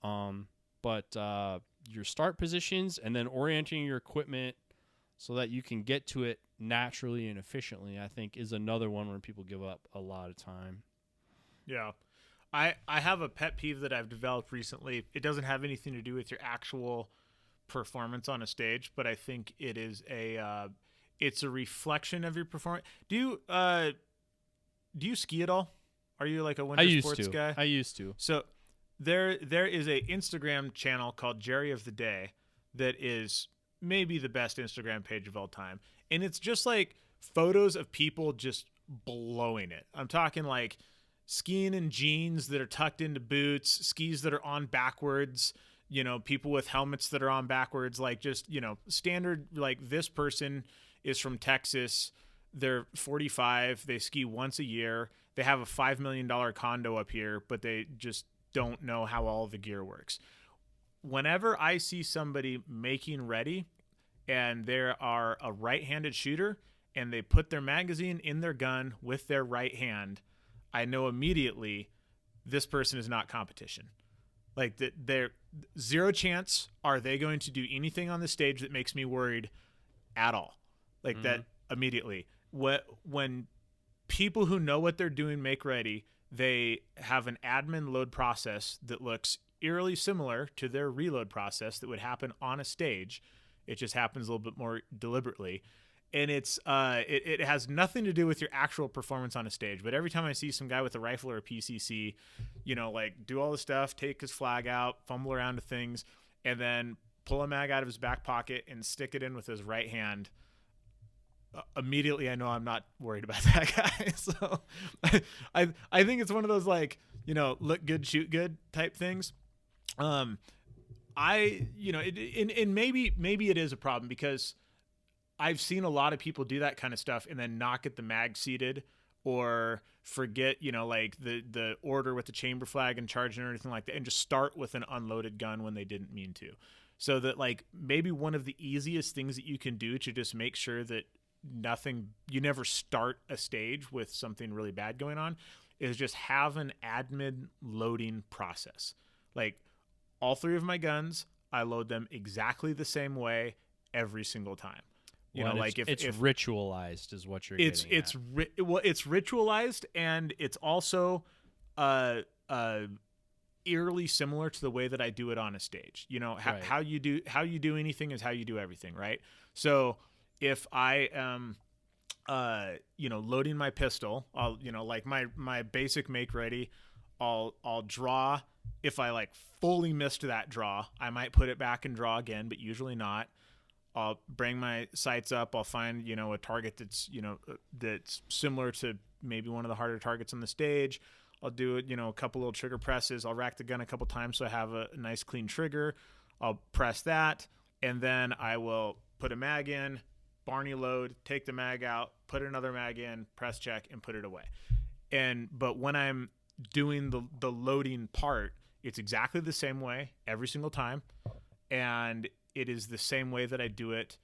B: But your start positions and then orienting your equipment so that you can get to it naturally and efficiently, I think, is another one where people give up a lot of time.
A: Yeah. I have a pet peeve that I've developed recently. It doesn't have anything to do with your actual performance on a stage, but I think it is it's a reflection of your performance. Do you ski at all? Are you like a winter sports guy?
B: I used to.
A: So there is a Instagram channel called Jerry of the Day that is maybe the best Instagram page of all time. And it's just like photos of people just blowing it. I'm talking like skiing in jeans that are tucked into boots, skis that are on backwards, people with helmets that are on backwards, like just, standard, like this person is from Texas. They're 45. They ski once a year. They have a $5 million condo up here, but they just don't know how all the gear works. Whenever I see somebody making ready and there are a right-handed shooter and they put their magazine in their gun with their right hand, I know immediately this person is not competition. Like they're zero chance are they going to do anything on the stage that makes me worried at all. Like that immediately. When people who know what they're doing make ready, they have an admin load process that looks eerily similar to their reload process that would happen on a stage. It just happens a little bit more deliberately. And it's it has nothing to do with your actual performance on a stage. But every time I see some guy with a rifle or a PCC, like do all the stuff, take his flag out, fumble around to things, and then pull a mag out of his back pocket and stick it in with his right hand, immediately I know I'm not worried about that guy. So I think it's one of those like, look good, shoot good type things. And maybe it is a problem because I've seen a lot of people do that kind of stuff and then not get the mag seated or forget, like the order with the chamber flag and charging or anything like that, and just start with an unloaded gun when they didn't mean to. So that like maybe one of the easiest things that you can do to just make sure that you never start a stage with something really bad going on is just have an admin loading process. Like all three of my guns, I load them exactly the same way every single time.
B: It's ritualized is what you're getting at.
A: It's ritualized, and it's also eerily similar to the way that I do it on a stage.
B: Right.
A: How you do anything is how you do everything, right? So if I am loading my pistol, I'll like my basic make ready, I'll draw. If I like fully missed that draw, I might put it back and draw again, but usually not. I'll bring my sights up. I'll find, a target that's, that's similar to maybe one of the harder targets on the stage. I'll do it, a couple little trigger presses. I'll rack the gun a couple times so I have a nice clean trigger. I'll press that, and then I will put a mag in, Barney load, take the mag out, put another mag in, press check, and put it away. But when I'm doing the loading part, it's exactly the same way every single time, and it is the same way that I do it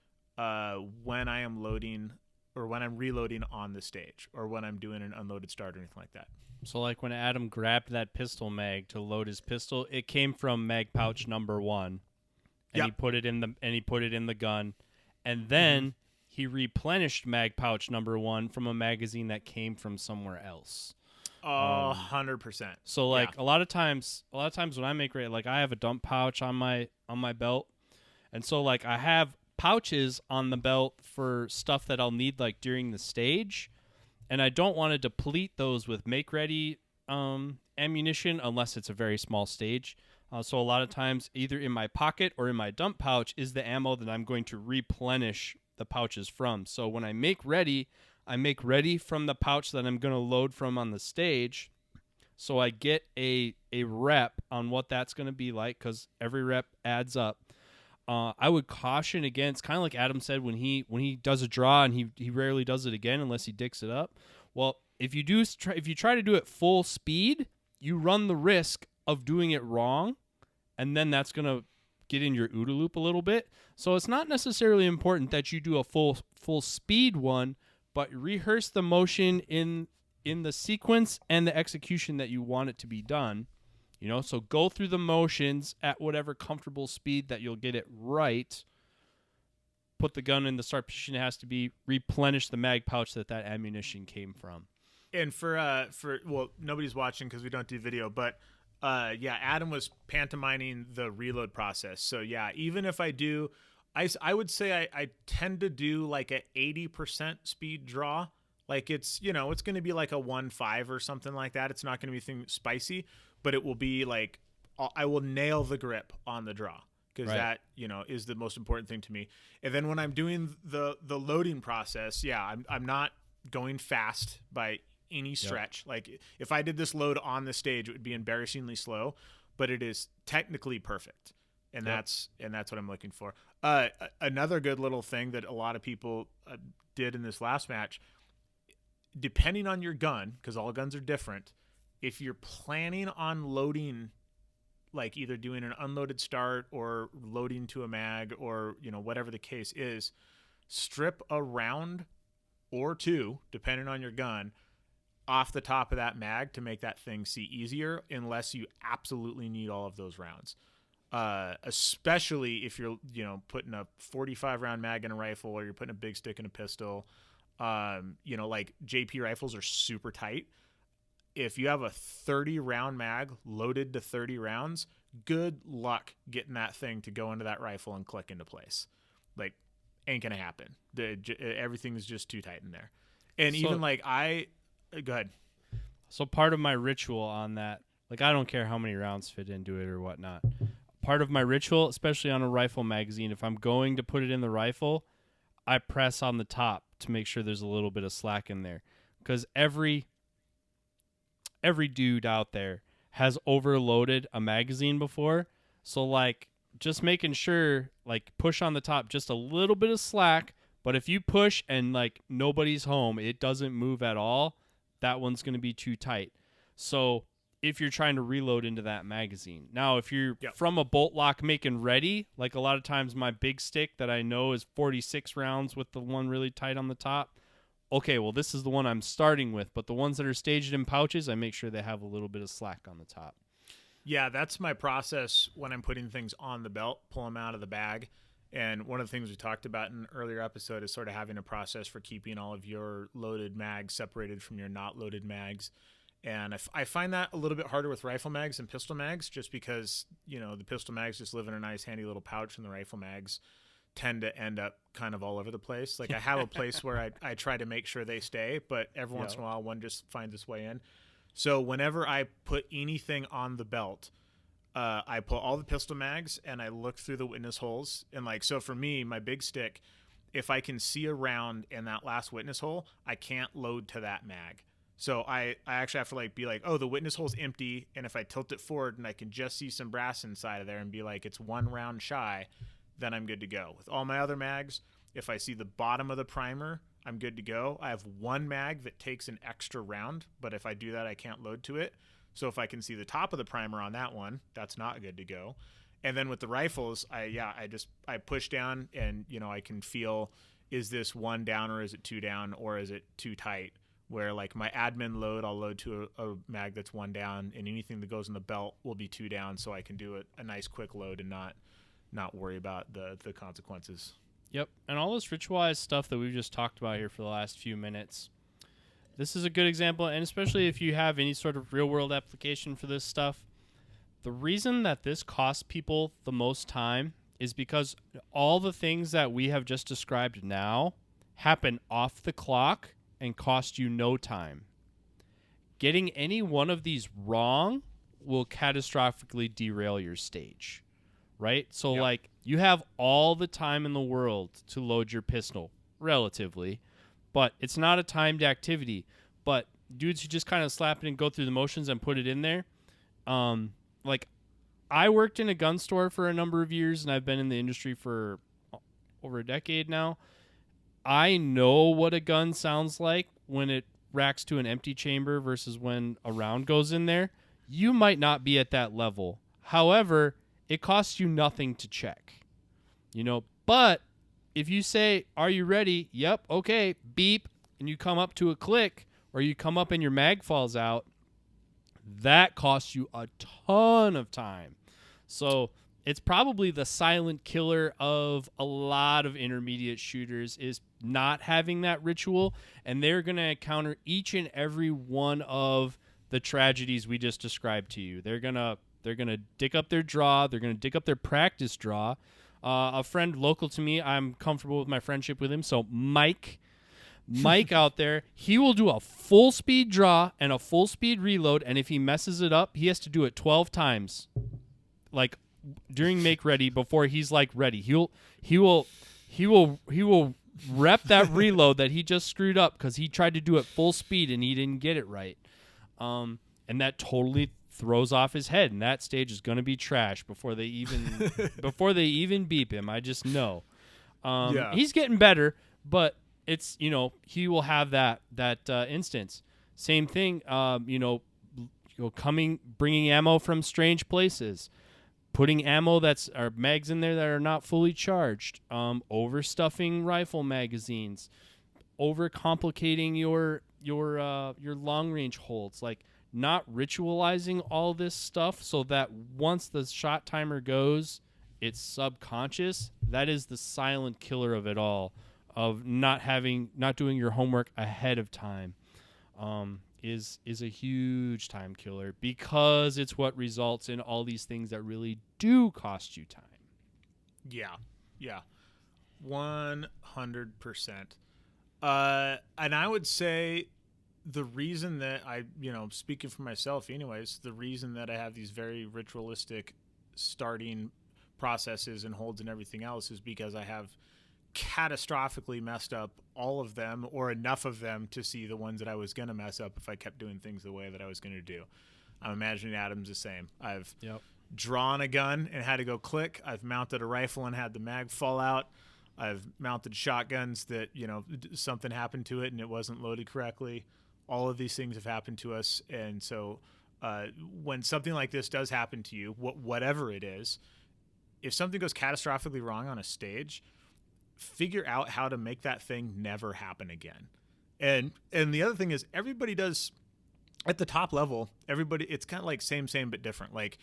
A: when I am loading or when I'm reloading on the stage or when I'm doing an unloaded start or anything like that.
B: So like when Adam grabbed that pistol mag to load his pistol, it came from mag pouch number 1, and he put it in the gun, and then he replenished mag pouch number 1 from a magazine that came from somewhere else.
A: 100%.
B: So like a lot of times when I make ready, like I have a dump pouch on my belt. And so, like, I have pouches on the belt for stuff that I'll need, like, during the stage. And I don't want to deplete those with make-ready ammunition unless it's a very small stage. So a lot of times, either in my pocket or in my dump pouch is the ammo that I'm going to replenish the pouches from. So when I make ready from the pouch that I'm going to load from on the stage. So I get a rep on what that's going to be like, because every rep adds up. I would caution against, kind of like Adam said, when he does a draw, and he rarely does it again unless he dicks it up. Well, if you try to do it full speed, you run the risk of doing it wrong, and then that's going to get in your OODA loop a little bit. So it's not necessarily important that you do a full speed one, but rehearse the motion in the sequence and the execution that you want it to be done. So go through the motions at whatever comfortable speed that you'll get it right. Put the gun in the start position it has to be. Replenish the mag pouch that ammunition came from.
A: And for nobody's watching because we don't do video, but Adam was pantomiming the reload process. So yeah, even if I do, I would say I tend to do like a 80% speed draw. Like it's going to be like a 1.5 or something like that. It's not going to be anything spicy, but it will be like I will nail the grip on the draw, because that is the most important thing to me. And then when I'm doing the loading process, I'm not going fast by any stretch. Yep. Like if I did this load on the stage, it would be embarrassingly slow, but it is technically perfect. And that's what I'm looking for. Another good little thing that a lot of people did in this last match, depending on your gun, because all guns are different, if you're planning on loading, like either doing an unloaded start or loading to a mag or whatever the case is, strip a round or two, depending on your gun, off the top of that mag to make that thing see easier, unless you absolutely need all of those rounds. Especially if you're putting a 45 round mag in a rifle, or you're putting a big stick in a pistol. Like JP rifles are super tight. If you have a 30 round mag loaded to 30 rounds, good luck getting that thing to go into that rifle and click into place. Like, ain't gonna happen. Everything's just too tight in there. And even like go ahead.
B: So part of my ritual on that, like I don't care how many rounds fit into it or whatnot. Part of my ritual, especially on a rifle magazine, if I'm going to put it in the rifle, I press on the top to make sure there's a little bit of slack in there, because every dude out there has overloaded a magazine before. So like just making sure, like, push on the top, just a little bit of slack, but if you push and like nobody's home, it doesn't move at all, that one's going to be too tight. So if you're trying to reload into that magazine. Now, if you're from a bolt lock making ready, like a lot of times my big stick that I know is 46 rounds with the one really tight on the top. Okay, well, this is the one I'm starting with, but the ones that are staged in pouches, I make sure they have a little bit of slack on the top.
A: Yeah, that's my process when I'm putting things on the belt, pull them out of the bag. And one of the things we talked about in an earlier episode is sort of having a process for keeping all of your loaded mags separated from your not loaded mags. And I find that a little bit harder with rifle mags and pistol mags, just because, the pistol mags just live in a nice handy little pouch, and the rifle mags tend to end up kind of all over the place. Like I have a place where I try to make sure they stay, but every once in a while one just finds its way in. So whenever I put anything on the belt, I pull all the pistol mags and I look through the witness holes. And like, so for me, my big stick, if I can see a round in that last witness hole, I can't load to that mag. So I actually have to like be like, oh, the witness hole's empty. And if I tilt it forward and I can just see some brass inside of there and be like, it's one round shy, then I'm good to go. With all my other mags, if I see the bottom of the primer, I'm good to go. I have one mag that takes an extra round, but if I do that, I can't load to it. So if I can see the top of the primer on that one, that's not good to go. And then with the rifles, I push down and, I can feel, is this one down or is it two down or is it too tight? Where like my admin load, I'll load to a mag that's one down, and anything that goes in the belt will be two down, so I can do a nice quick load and not worry about the consequences.
B: Yep, and all this ritualized stuff that we've just talked about here for the last few minutes, this is a good example, and especially if you have any sort of real-world application for this stuff, the reason that this costs people the most time is because all the things that we have just described now happen off the clock and cost you no time. Getting any one of these wrong will catastrophically derail your stage, right? So
A: Yep.
B: like you have all the time in the world to load your pistol, relatively, but it's not a timed activity. But dudes who just kind of slap it and go through the motions and put it in there, like I worked in a gun store for a number of years, and I've been in the industry for over a decade now. I know what a gun sounds like when it racks to an empty chamber versus when a round goes in there. You might not be at that level. However, it costs you nothing to check. But if you say, "Are you ready?" Yep, okay, beep, and you come up to a click, or you come up and your mag falls out, that costs you a ton of time. So it's probably the silent killer of a lot of intermediate shooters is not having that ritual, and they're going to encounter each and every one of the tragedies we just described to you. They're going to dig up their draw. They're going to dig up their practice draw. A friend local to me, I'm comfortable with my friendship with him, so Mike out there, he will do a full speed draw and a full speed reload, and if he messes it up, he has to do it 12 times. Like during make ready before he's like ready. He will rep that reload that he just screwed up because he tried to do it full speed and he didn't get it right. And that totally throws off his head, and that stage is going to be trash before they even beep him. I just know. He's getting better, but it's he will have that instance. Same thing. Bringing ammo from strange places, putting ammo or mags in there that are not fully charged, overstuffing rifle magazines, overcomplicating your long range holds, like not ritualizing all this stuff so that once the shot timer goes, it's subconscious. That is the silent killer of it all, of not doing your homework ahead of time. Is a huge time killer because it's what results in all these things that really do cost you time.
A: Yeah, 100%. And I would say the reason that I, speaking for myself anyways, the reason that I have these very ritualistic starting processes and holds and everything else is because I have catastrophically messed up all of them or enough of them to see the ones that I was going to mess up if I kept doing things the way that I was going to do. I'm imagining Adam's the same. I've drawn a gun and had to go click. I've mounted a rifle and had the mag fall out. I've mounted shotguns that, something happened to it and it wasn't loaded correctly. All of these things have happened to us. And so when something like this does happen to you, whatever it is, if something goes catastrophically wrong on a stage, figure out how to make that thing never happen again. And the other thing is everybody does at the top level, it's kind of like same but different. Like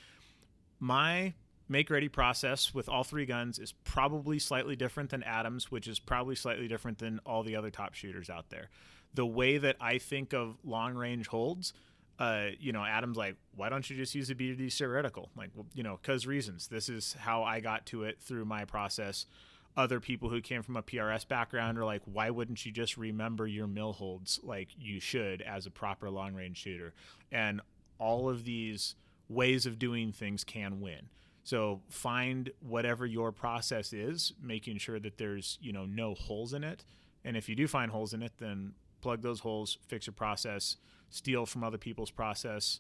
A: my make ready process with all three guns is probably slightly different than Adam's, which is probably slightly different than all the other top shooters out there. The way that I think of long range holds, Adam's like, why don't you just use a BDD theoretical? Like, well, because reasons. This is how I got to it through my process. Other people who came from a PRS background are like, why wouldn't you just remember your mill holds like you should as a proper long range shooter? And all of these ways of doing things can win. So find whatever your process is, making sure that there's, no holes in it. And if you do find holes in it, then plug those holes, fix your process, steal from other people's process.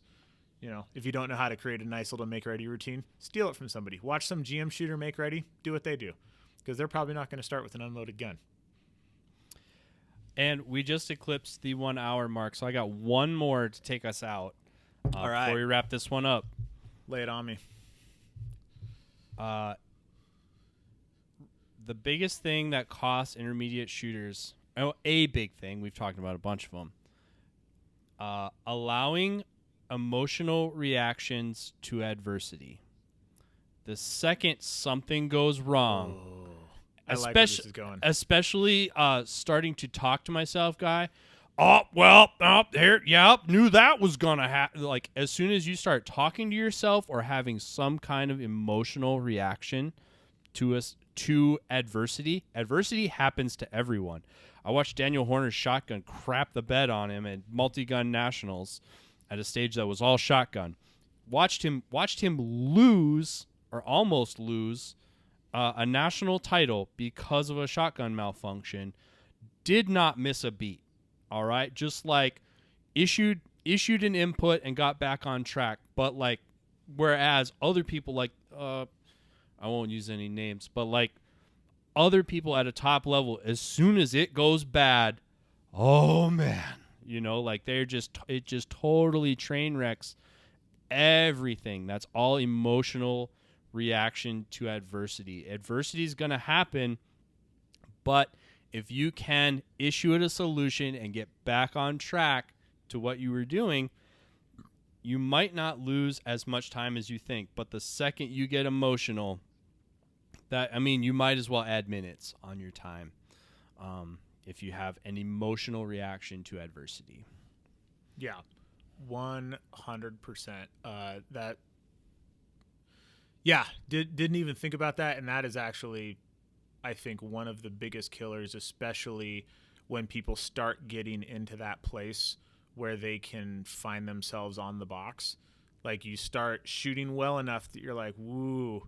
A: If you don't know how to create a nice little make ready routine, steal it from somebody. Watch some GM shooter make ready, do what they do. Because they're probably not going to start with an unloaded gun.
B: And we just eclipsed the 1 hour mark, so I got one more to take us out.
A: All right.
B: Before we wrap this one up.
A: Lay it on me.
B: The biggest thing that costs intermediate shooters, a big thing, we've talked about a bunch of them, allowing emotional reactions to adversity. The second something goes wrong,
A: I like where this is going.
B: Especially starting to talk to myself, guy. Knew that was gonna happen. Like as soon as you start talking to yourself or having some kind of emotional reaction to adversity happens to everyone. I watched Daniel Horner's shotgun crap the bed on him at multi-gun nationals at a stage that was all shotgun. watched him lose or almost lose a national title because of a shotgun malfunction. Did not miss a beat. All right, just like issued an input and got back on track. But like, whereas other people like I won't use any names, but like other people at a top level, as soon as it goes bad, oh man, like it just totally train wrecks everything. That's all emotional reaction to adversity. Adversity is going to happen, but if you can issue it a solution and get back on track to what you were doing, you might not lose as much time as you think. But the second you get emotional, you might as well add minutes on your time if you have an emotional reaction to adversity.
A: Yeah, 100%. Didn't even think about that, and that is actually, I think, one of the biggest killers, especially when people start getting into that place where they can find themselves on the box. Like, you start shooting well enough that you're like, woo,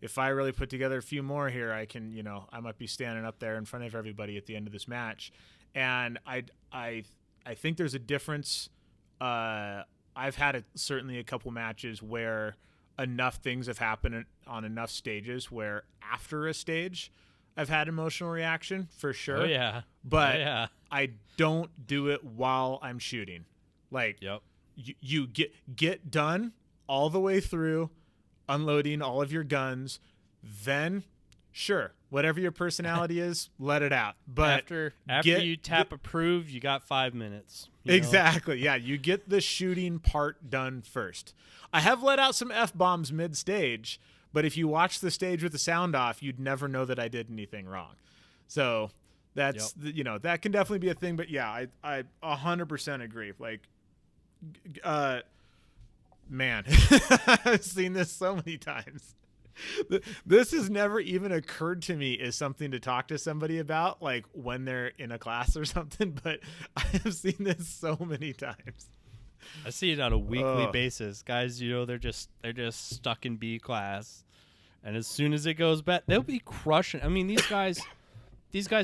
A: if I really put together a few more here, I can, I might be standing up there in front of everybody at the end of this match. And I think there's a difference. I've had certainly a couple matches where enough things have happened on enough stages where after a stage I've had emotional reaction for sure.
B: Oh yeah.
A: But
B: oh, yeah.
A: I don't do it while I'm shooting. Like,
B: yep.
A: you get done all the way through unloading all of your guns, then sure, whatever your personality is, let it out. But
B: after you tap approve, you got 5 minutes.
A: Exactly. Yeah, you get the shooting part done first. I have let out some F-bombs mid-stage, but if you watch the stage with the sound off, you'd never know that I did anything wrong. So that's, that can definitely be a thing. But yeah, I 100% agree. Like, man, I've seen this so many times. This has never even occurred to me as something to talk to somebody about, like when they're in a class or something, but I have seen this so many times.
B: I see it on a weekly basis. Guys, they're just stuck in B class, and as soon as it goes bad, they'll be crushing. I mean, these guys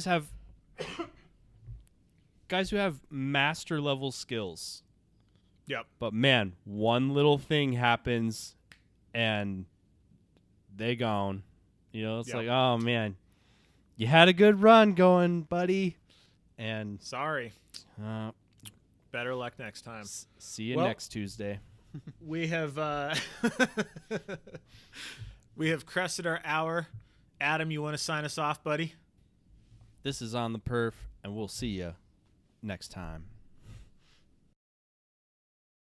B: have guys who have master level skills.
A: Yep.
B: But man, one little thing happens and they gone. It's like, oh man, you had a good run going, buddy. And
A: sorry. Better luck next time.
B: See you next Tuesday.
A: We have crested our hour. Adam, you want to sign us off, buddy?
B: This is On the Perf, and we'll see you next time.